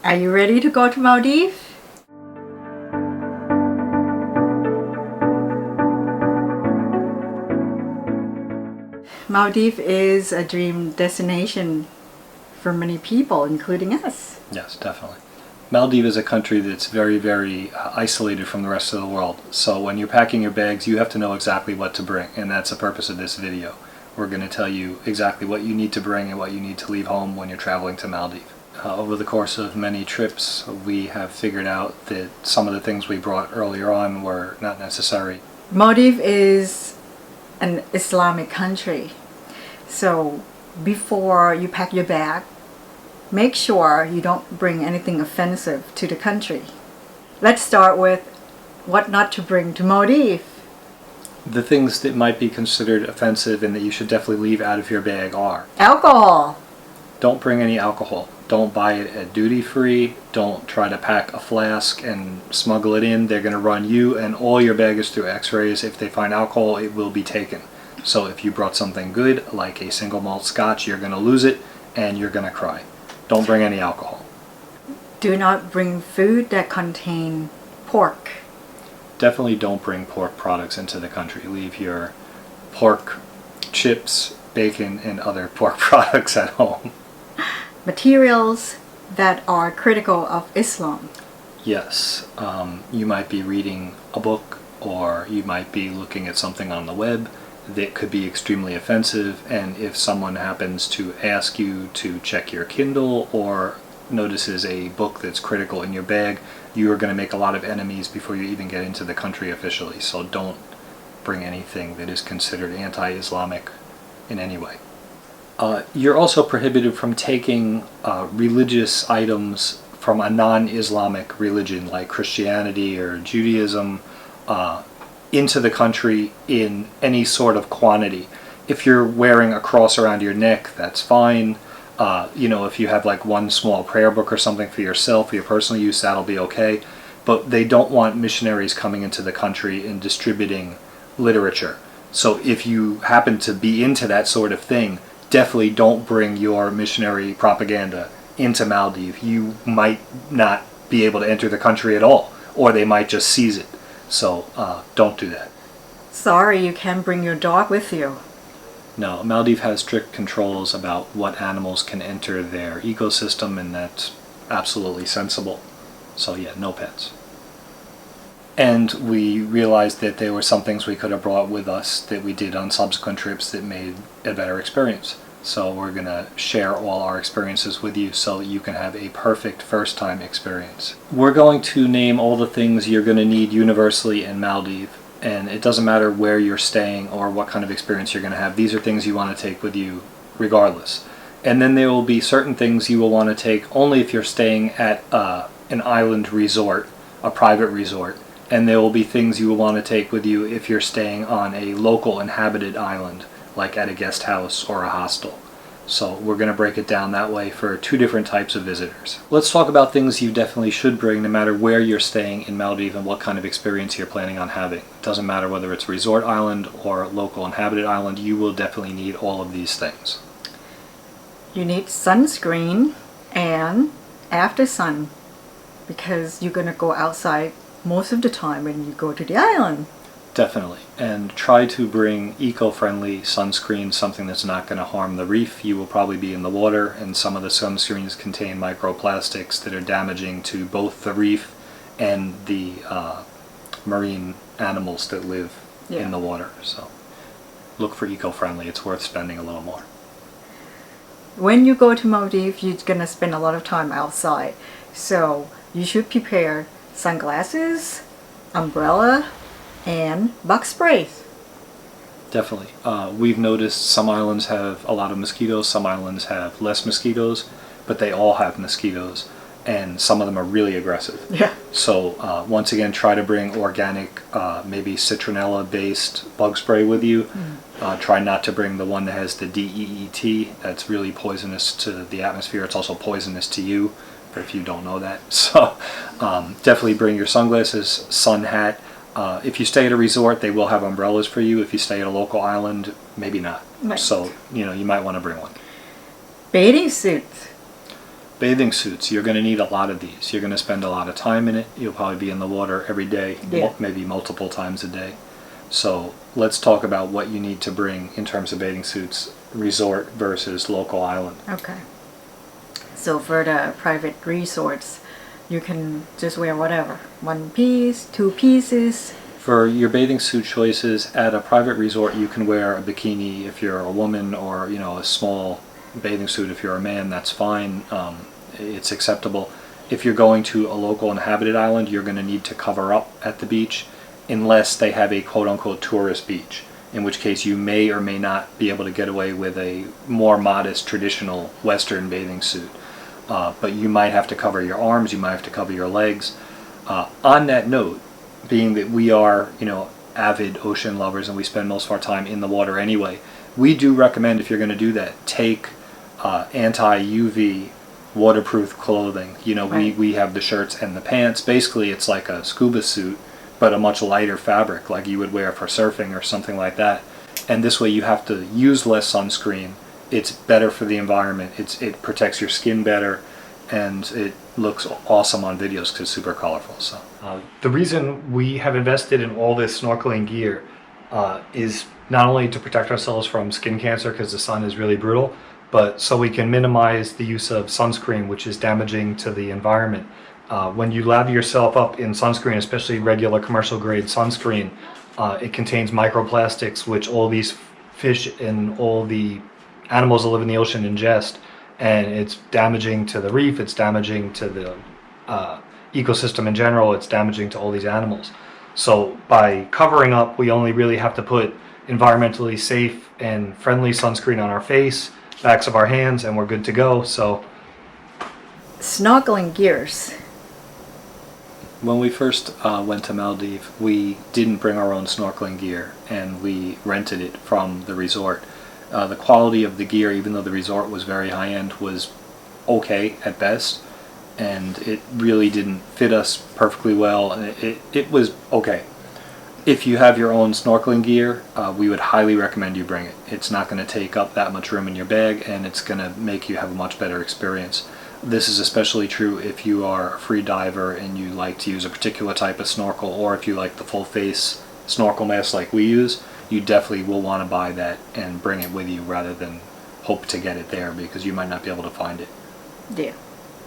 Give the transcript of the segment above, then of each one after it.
Are you ready to go to Maldives? Maldives is a dream destination for many people, including us. Yes, definitely. Maldives is a country that's very, very isolated from the rest of the world. So when you're packing your bags, you have to know exactly what to bring, and that's the purpose of this video. We're going to tell you exactly what you need to bring and what you need to leave home when you're traveling to Maldives. Over the course of many trips, we have figured out that some of the things we brought earlier on were not necessary. Maldives is an Islamic country. So before you pack your bag, make sure you don't bring anything offensive to the country. Let's start with what not to bring to Maldives. The things that might be considered offensive and that you should definitely leave out of your bag are: Alcohol. don't bring any alcohol. Don't buy it at duty free. Don't try to pack a flask and smuggle it in. They're going to run you and all your baggage through x-rays. If they find alcohol, it will be taken. So if you brought something good, like a single malt scotch, you're going to lose it and you're going to cry. Don't bring any alcohol. Do not bring food that contain pork. Definitely don't bring pork products into the country. Leave your pork chips, bacon, and other pork products at home. Materials that are critical of Islam. Yes, you might be reading a book, or you might be looking at something on the web that could be extremely offensive, and if someone happens to ask you to check your Kindle or notices a book that's critical in your bag, you are going to make a lot of enemies before you even get into the country officially. So don't bring anything that is considered anti-Islamic in any way. You're also prohibited from taking religious items from a non-Islamic religion like Christianity or Judaism into the country in any sort of quantity. If you're wearing a cross around your neck, that's fine. If you have like one small prayer book or something for yourself, for your personal use, that'll be okay. But they don't want missionaries coming into the country and distributing literature. So if you happen to be into that sort of thing, definitely don't bring your missionary propaganda into Maldives. You might not be able to enter the country at all, or they might just seize it. So don't do that. Sorry, you can't bring your dog with you. No, Maldives has strict controls about what animals can enter their ecosystem, and that's absolutely sensible. So yeah, no pets. And we realized that there were some things we could have brought with us that we did on subsequent trips that made a better experience. So we're going to share all our experiences with you so that you can have a perfect first-time experience. We're going to name all the things you're going to need universally in Maldives. And it doesn't matter where you're staying or what kind of experience you're going to have. These are things you want to take with you regardless. And then there will be certain things you will want to take only if you're staying at an island resort, a private resort. And there will be things you will want to take with you if you're staying on a local inhabited island, like at a guest house or a hostel. So we're going to break it down that way for two different types of visitors. Let's talk about things you definitely should bring no matter where you're staying in Maldives and what kind of experience you're planning on having. It doesn't matter whether it's resort island or local inhabited island, you will definitely need all of these things. You need sunscreen and after sun, because you're going to go outside most of the time when you go to the island. Definitely. And try to bring eco-friendly sunscreen, something that's not going to harm the reef. You will probably be in the water, and some of the sunscreens contain microplastics that are damaging to both the reef and the marine animals that live in the water. So look for eco-friendly. It's worth spending a little more. When you go to Maldives, you're going to spend a lot of time outside. So you should prepare sunglasses, umbrella, and bug spray. Definitely. We've noticed some islands have a lot of mosquitoes, some islands have less mosquitoes, but they all have mosquitoes, and some of them are really aggressive. Yeah. So once again, try to bring organic, maybe citronella-based bug spray with you. Try not to bring the one that has the DEET. That's really poisonous to the atmosphere. It's also poisonous to you, if you don't know that. So definitely bring your sunglasses, sun hat. If you stay at a resort, they will have umbrellas for you. If you stay at a local island, maybe not. Right. So, you might want to bring one. Bathing suits. Bathing suits, you're going to need a lot of these. You're going to spend a lot of time in it. You'll probably be in the water every day, maybe multiple times a day. So let's talk about what you need to bring in terms of bathing suits, resort versus local island. Okay. So for the private resorts, you can just wear whatever. 1 piece, 2 pieces. For your bathing suit choices, at a private resort, you can wear a bikini if you're a woman, or a small bathing suit if you're a man. That's fine. It's acceptable. If you're going to a local inhabited island, you're going to need to cover up at the beach, unless they have a quote-unquote tourist beach, in which case you may or may not be able to get away with a more modest traditional Western bathing suit. But you might have to cover your arms, you might have to cover your legs. On that note, being that we are, avid ocean lovers and we spend most of our time in the water anyway, we do recommend, if you're going to do that, take anti-UV waterproof clothing. Right. we have the shirts and the pants. Basically, it's like a scuba suit, but a much lighter fabric, like you would wear for surfing or something like that. And this way you have to use less sunscreen. It's better for the environment. It protects your skin better, and it looks awesome on videos because it's super colorful. So the reason we have invested in all this snorkeling gear is not only to protect ourselves from skin cancer, because the sun is really brutal, but so we can minimize the use of sunscreen, which is damaging to the environment. When you lather yourself up in sunscreen, especially regular commercial grade sunscreen, it contains microplastics, which all these fish and all the animals that live in the ocean ingest, and it's damaging to the reef, it's damaging to the ecosystem in general, it's damaging to all these animals. So by covering up, we only really have to put environmentally safe and friendly sunscreen on our face, backs of our hands, and we're good to go. So Snorkeling gears. when we first went to Maldives, we didn't bring our own snorkeling gear, and we rented it from the resort. The quality of the gear, even though the resort was very high-end, was okay at best, and it really didn't fit us perfectly well. It was okay. If you have your own snorkeling gear, we would highly recommend you bring it. It's not going to take up that much room in your bag, and it's going to make you have a much better experience. This is especially true if you are a free diver and you like to use a particular type of snorkel, or if you like the full face snorkel mask like we use. You definitely will want to buy that and bring it with you rather than hope to get it there, because you might not be able to find it. Yeah.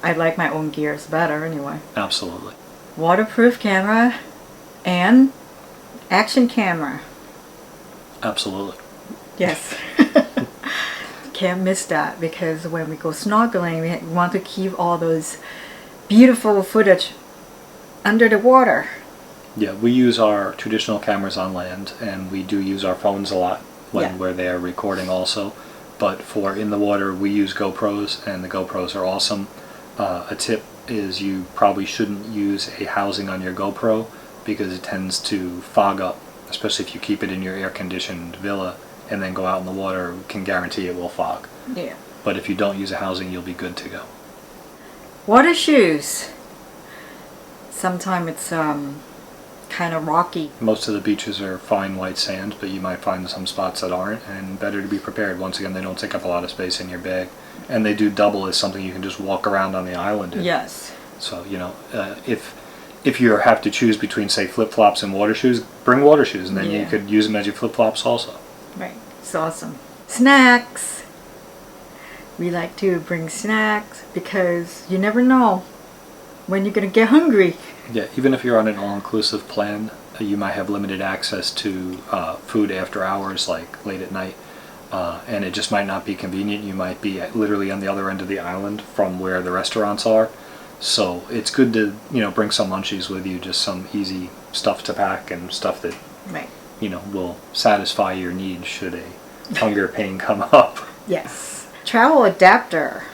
I like my own gears better anyway. Absolutely. Waterproof camera and action camera. Absolutely. Yes. Can't miss that, because when we go snorkeling, we want to keep all those beautiful footage under the water. Yeah, we use our traditional cameras on land, and we do use our phones a lot when we're there recording also. But for in the water, we use GoPros, and the GoPros are awesome. A tip is you probably shouldn't use a housing on your GoPro, because it tends to fog up, especially if you keep it in your air-conditioned villa and then go out in the water. Can guarantee it will fog. Yeah. But if you don't use a housing, you'll be good to go. Water shoes. Sometimes it's kind of rocky. Most of the beaches are fine white sand, but you might find some spots that aren't, and better to be prepared. Once again, they don't take up a lot of space in your bag, and they do double as something you can just walk around on the island in. Yes. So, if you have to choose between, say, flip-flops and water shoes, bring water shoes, and then you could use them as your flip-flops also. Right. It's awesome. Snacks. We like to bring snacks because you never know when you're going to get hungry. Yeah, even if you're on an all-inclusive plan, you might have limited access to food after hours, like late at night, and it just might not be convenient. You might be literally on the other end of the island from where the restaurants are. So it's good to, bring some munchies with you, just some easy stuff to pack and stuff that, Right. Will satisfy your needs should a hunger pain come up. Yes. Travel adapter.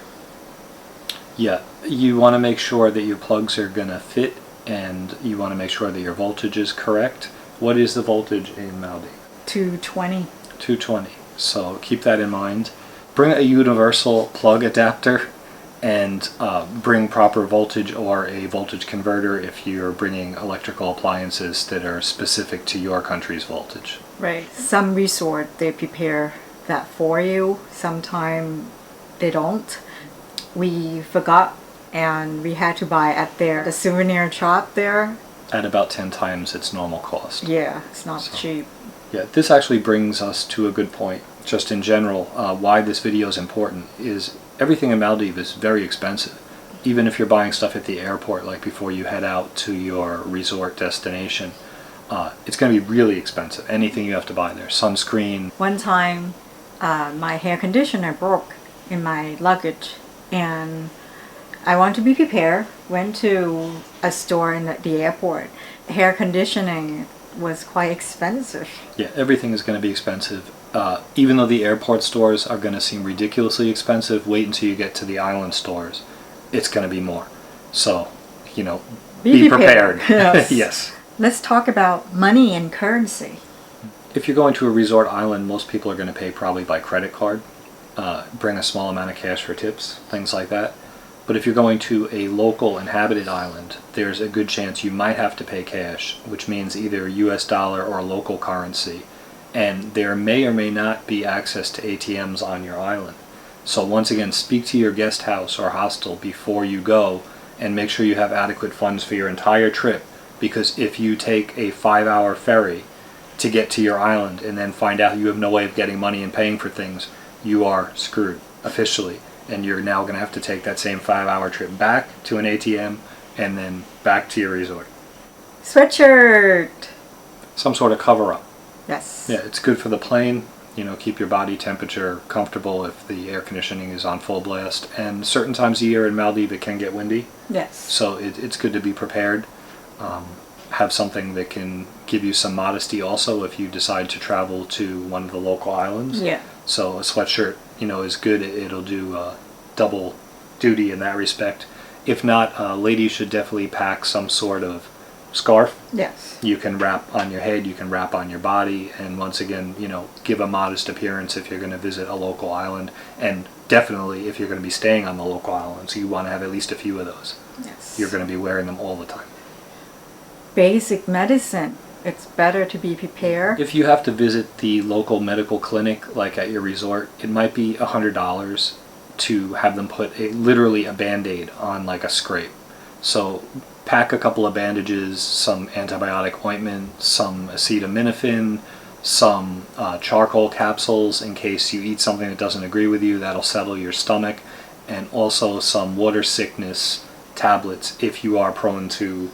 Yeah, you want to make sure that your plugs are going to fit, and you want to make sure that your voltage is correct. What is the voltage in Maldives? 220. 220. So keep that in mind. Bring a universal plug adapter, and bring proper voltage or a voltage converter if you're bringing electrical appliances that are specific to your country's voltage. Right. Some resort, they prepare that for you. Sometimes they don't. we forgot and we had to buy at the souvenir shop there. At about 10 times its normal cost. Yeah, it's not So, cheap. Yeah, this actually brings us to a good point. Just in general, why this video is important is everything in Maldives is very expensive. Even if you're buying stuff at the airport, like before you head out to your resort destination, it's going to be really expensive. Anything you have to buy there. Sunscreen. One time, my hair conditioner broke in my luggage, and I want to be prepared. Went to a store in the airport. Hair conditioning was quite expensive. Yeah, everything is going to be expensive. Even though the airport stores are going to seem ridiculously expensive, wait until you get to the island stores. It's going to be more. So, you know, be prepared. Yes. Yes. Let's talk about money and currency. If you're going to a resort island, most people are going to pay probably by credit card. Bring a small amount of cash for tips, things like that. But if you're going to a local inhabited island, there's a good chance you might have to pay cash, which means either US dollar or local currency. And there may or may not be access to ATMs on your island. So once again, speak to your guest house or hostel before you go and make sure you have adequate funds for your entire trip, because if you take a 5-hour ferry to get to your island and then find out you have no way of getting money and paying for things, you are screwed officially. And you're now going to have to take that same 5-hour trip back to an ATM and then back to your resort. Sweatshirt. Some sort of cover-up. Yes. Yeah, it's good for the plane. You know, keep your body temperature comfortable if the air conditioning is on full blast. And certain times of year in Maldives it can get windy. Yes. So it's good to be prepared. Have something that can give you some modesty also if you decide to travel to one of the local islands. Yeah. So a sweatshirt, you know, is good. It'll do double duty in that respect. If not, ladies should definitely pack some sort of scarf. Yes. You can wrap on your head, you can wrap on your body, and once again, you know, give a modest appearance if you're going to visit a local island, and definitely if you're going to be staying on the local island, so you want to have at least a few of those. Yes. You're going to be wearing them all the time. Basic medicine. It's better to be prepared. If you have to visit the local medical clinic, like at your resort, it might be $100 to have them put literally a Band-Aid on like a scrape. So pack a couple of bandages, some antibiotic ointment, some acetaminophen, some charcoal capsules in case you eat something that doesn't agree with you, that'll settle your stomach, and also some water sickness tablets if you are prone to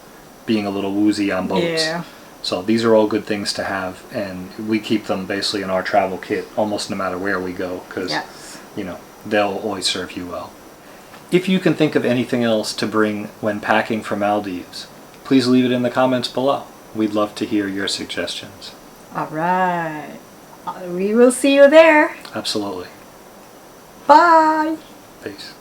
being a little woozy on boats. Yeah. So these are all good things to have, and we keep them basically in our travel kit almost no matter where we go, because Yes. you know, they'll always serve you well. If you can think of anything else to bring when packing for Maldives, please leave it in the comments below. We'd love to hear your suggestions. All right. We will see you there. Absolutely. Bye. Peace.